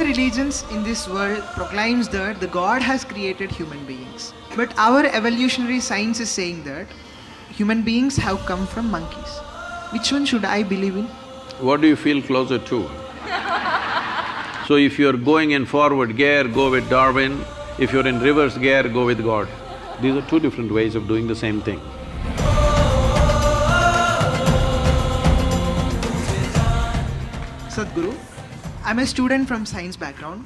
religions in this world proclaims that the God has created human beings. But our evolutionary science is saying that human beings have come from monkeys. Which one should I believe in? What do you feel closer to? So if you're going in forward gear, go with Darwin. If you're in reverse gear, go with God. These are two different ways of doing the same thing. Sadhguru, I'm a student from science background.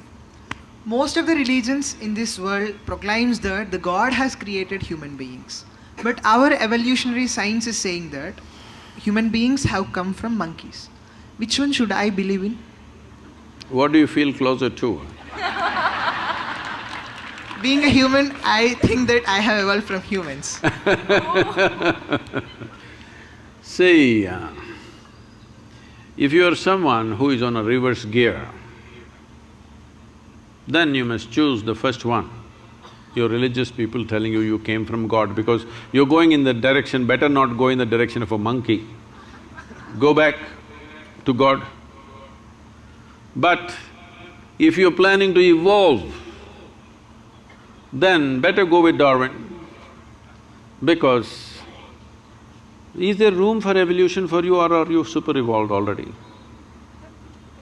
Most of the religions in this world proclaims that the God has created human beings. But our evolutionary science is saying that human beings have come from monkeys. Which one should I believe in? What do you feel closer to? Being a human, I think that I have evolved from humans. See, if you are someone who is on a reverse gear, then you must choose the first one. Your religious people telling you you came from God because you're going in that direction, better not go in the direction of a monkey. Go back to God. But if you're planning to evolve, then better go with Darwin, because is there room for evolution for you, or are you super evolved already?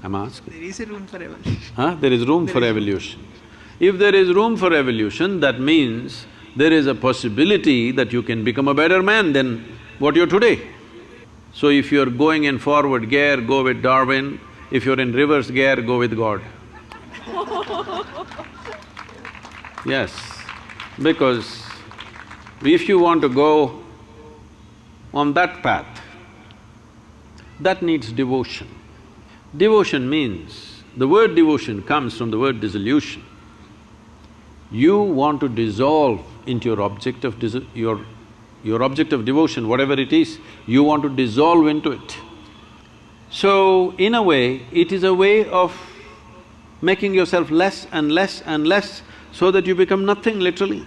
I'm asking. There is a room for evolution. Huh? There is room for evolution. If there is room for evolution, that means there is a possibility that you can become a better man than what you're today. So if you're going in forward gear, go with Darwin. If you're in reverse gear, go with God. Yes, because if you want to go on that path, that needs devotion. Devotion means… the word devotion comes from the word dissolution. You want to dissolve into your object of your object of devotion, whatever it is, you want to dissolve into it. So, in a way, it is a way of making yourself less and less and less so that you become nothing, literally.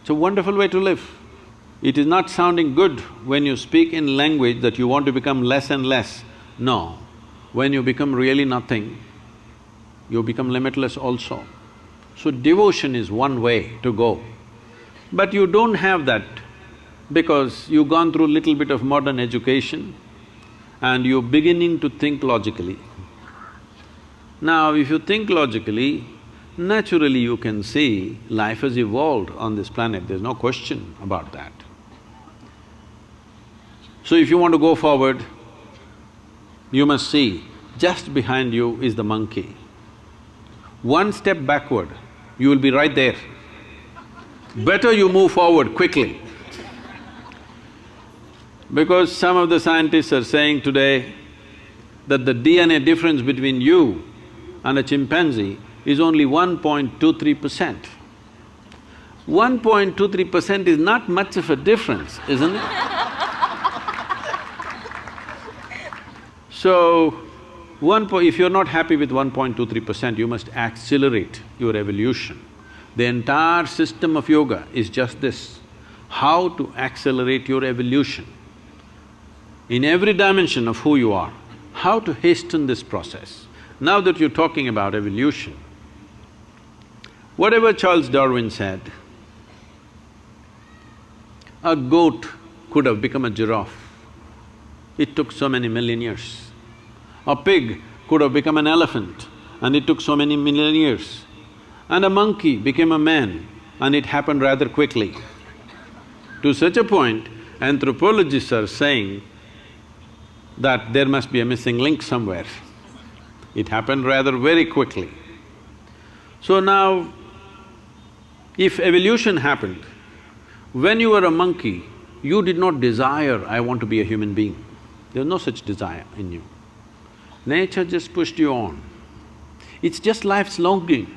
It's a wonderful way to live. It is not sounding good when you speak in language that you want to become less and less. No, when you become really nothing, you become limitless also. So devotion is one way to go. But you don't have that because you've gone through little bit of modern education and you're beginning to think logically. Now, if you think logically, naturally you can see life has evolved on this planet, there's no question about that. So if you want to go forward, you must see, just behind you is the monkey. One step backward, you will be right there. Better you move forward quickly. Because some of the scientists are saying today that the DNA difference between you and a chimpanzee is only 1.23%. 1.23% is not much of a difference, isn't it? So, if you're not happy with 1.23%, you must accelerate your evolution. The entire system of yoga is just this, how to accelerate your evolution. In every dimension of who you are, how to hasten this process. Now that you're talking about evolution, whatever Charles Darwin said, a goat could have become a giraffe. It took so many million years. A pig could have become an elephant and it took so many million years. And a monkey became a man and it happened rather quickly. To such a point, anthropologists are saying that there must be a missing link somewhere. It happened rather very quickly. So now, if evolution happened, when you were a monkey, you did not desire, I want to be a human being. There's no such desire in you. Nature just pushed you on. It's just life's longing.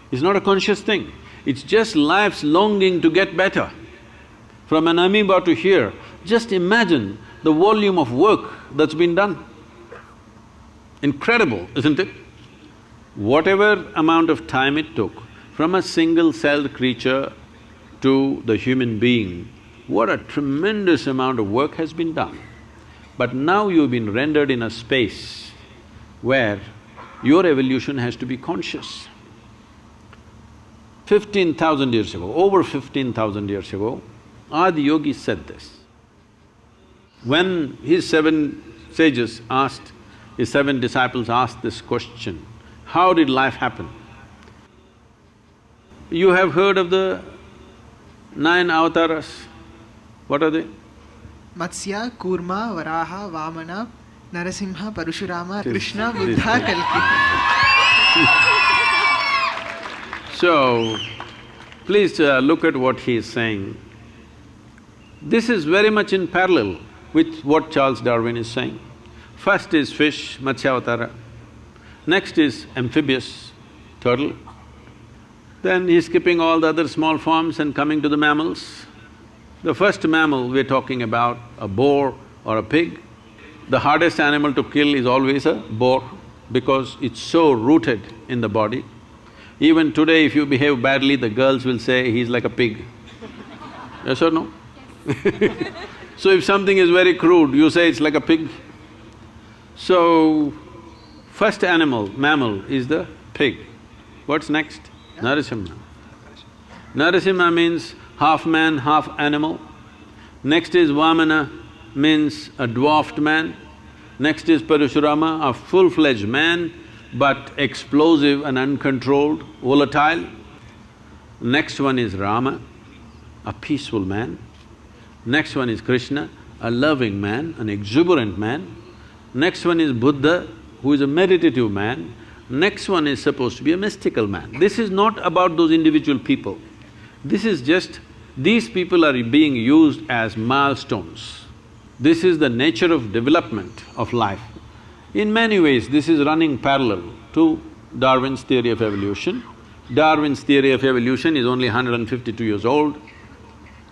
It's not a conscious thing. It's just life's longing to get better. From an amoeba to here, just imagine the volume of work that's been done. Incredible, isn't it? Whatever amount of time it took from a single-celled creature to the human being, what a tremendous amount of work has been done. But now you've been rendered in a space where Your evolution has to be conscious. 15,000 years ago, over 15,000 years ago, Adi Yogi said this. When his seven sages asked, his seven disciples asked this question, how did life happen? You have heard of the 9 avatars. What are they? Matsya, Kurma, Varaha, Vamana, Narasimha, Parashurama, Krishna, Buddha, Kalki. So, please look at what he is saying. This is very much in parallel with what Charles Darwin is saying. First is fish, Matsyavatara. Next is amphibious, turtle. Then he's skipping all the other small forms and coming to the mammals. The first mammal we're talking about, a boar or a pig. The hardest animal to kill is always a boar because it's so rooted in the body. Even today if you behave badly, the girls will say he's like a pig. Yes or no? So if something is very crude, you say it's like a pig. So, first animal, mammal is the pig. What's next? Narasimha. Narasimha means half man, half animal. Next is Vamana, means a dwarfed man. Next is Parashurama, a full-fledged man, but explosive and uncontrolled, volatile. Next one is Rama, a peaceful man. Next one is Krishna, a loving man, an exuberant man. Next one is Buddha, who is a meditative man. Next one is supposed to be a mystical man. This is not about those individual people. This is just… these people are being used as milestones. This is the nature of development of life. In many ways, this is running parallel to Darwin's theory of evolution. Darwin's theory of evolution is only 152 years old.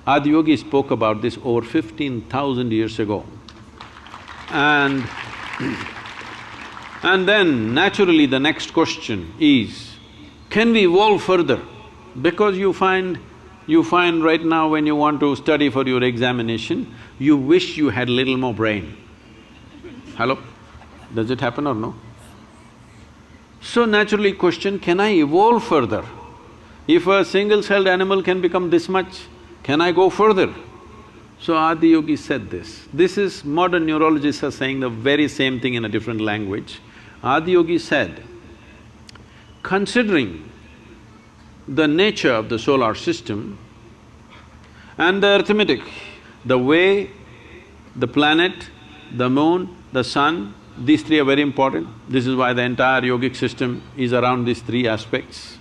Adi Yogi spoke about this over 15,000 years ago. And then naturally the next question is, can we evolve further? Because you find right now when you want to study for your examination, you wish you had little more brain. Hello? Does it happen or no? So naturally question, can I evolve further? If a single-celled animal can become this much, can I go further? So Adi Yogi said this. This is… modern neurologists are saying the very same thing in a different language. Adi Yogi said, considering the nature of the solar system and the arithmetic, the way the planet, the moon, the sun, these three are very important. This is why the entire yogic system is around these three aspects.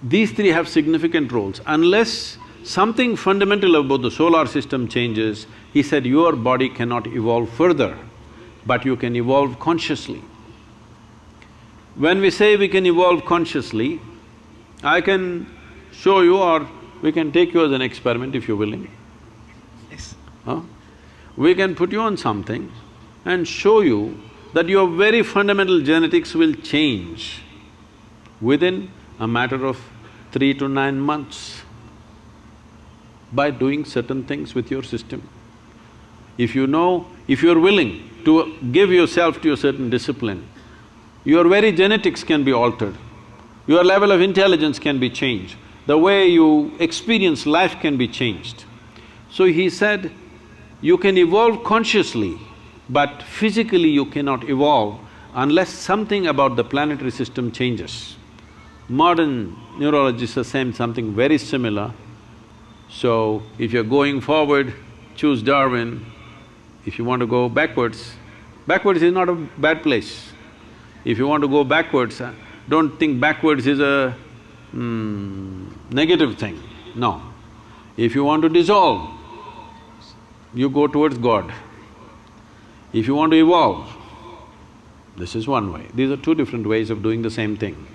These three have significant roles. Unless something fundamental about the solar system changes, he said, your body cannot evolve further, but you can evolve consciously. When we say we can evolve consciously, I can show you or we can take you as an experiment if you're willing. Yes. Huh? We can put you on something and show you that your very fundamental genetics will change within a matter of 3 to 9 months by doing certain things with your system. If you know, if you're willing to give yourself to a certain discipline, your very genetics can be altered, your level of intelligence can be changed, the way you experience life can be changed. So he said, you can evolve consciously, but physically you cannot evolve unless something about the planetary system changes. Modern neurologists are saying something very similar. So, if you're going forward, choose Darwin. If you want to go backwards, backwards is not a bad place. If you want to go backwards, don't think backwards is a negative thing, no. If you want to dissolve, you go towards God. If you want to evolve, this is one way. These are two different ways of doing the same thing.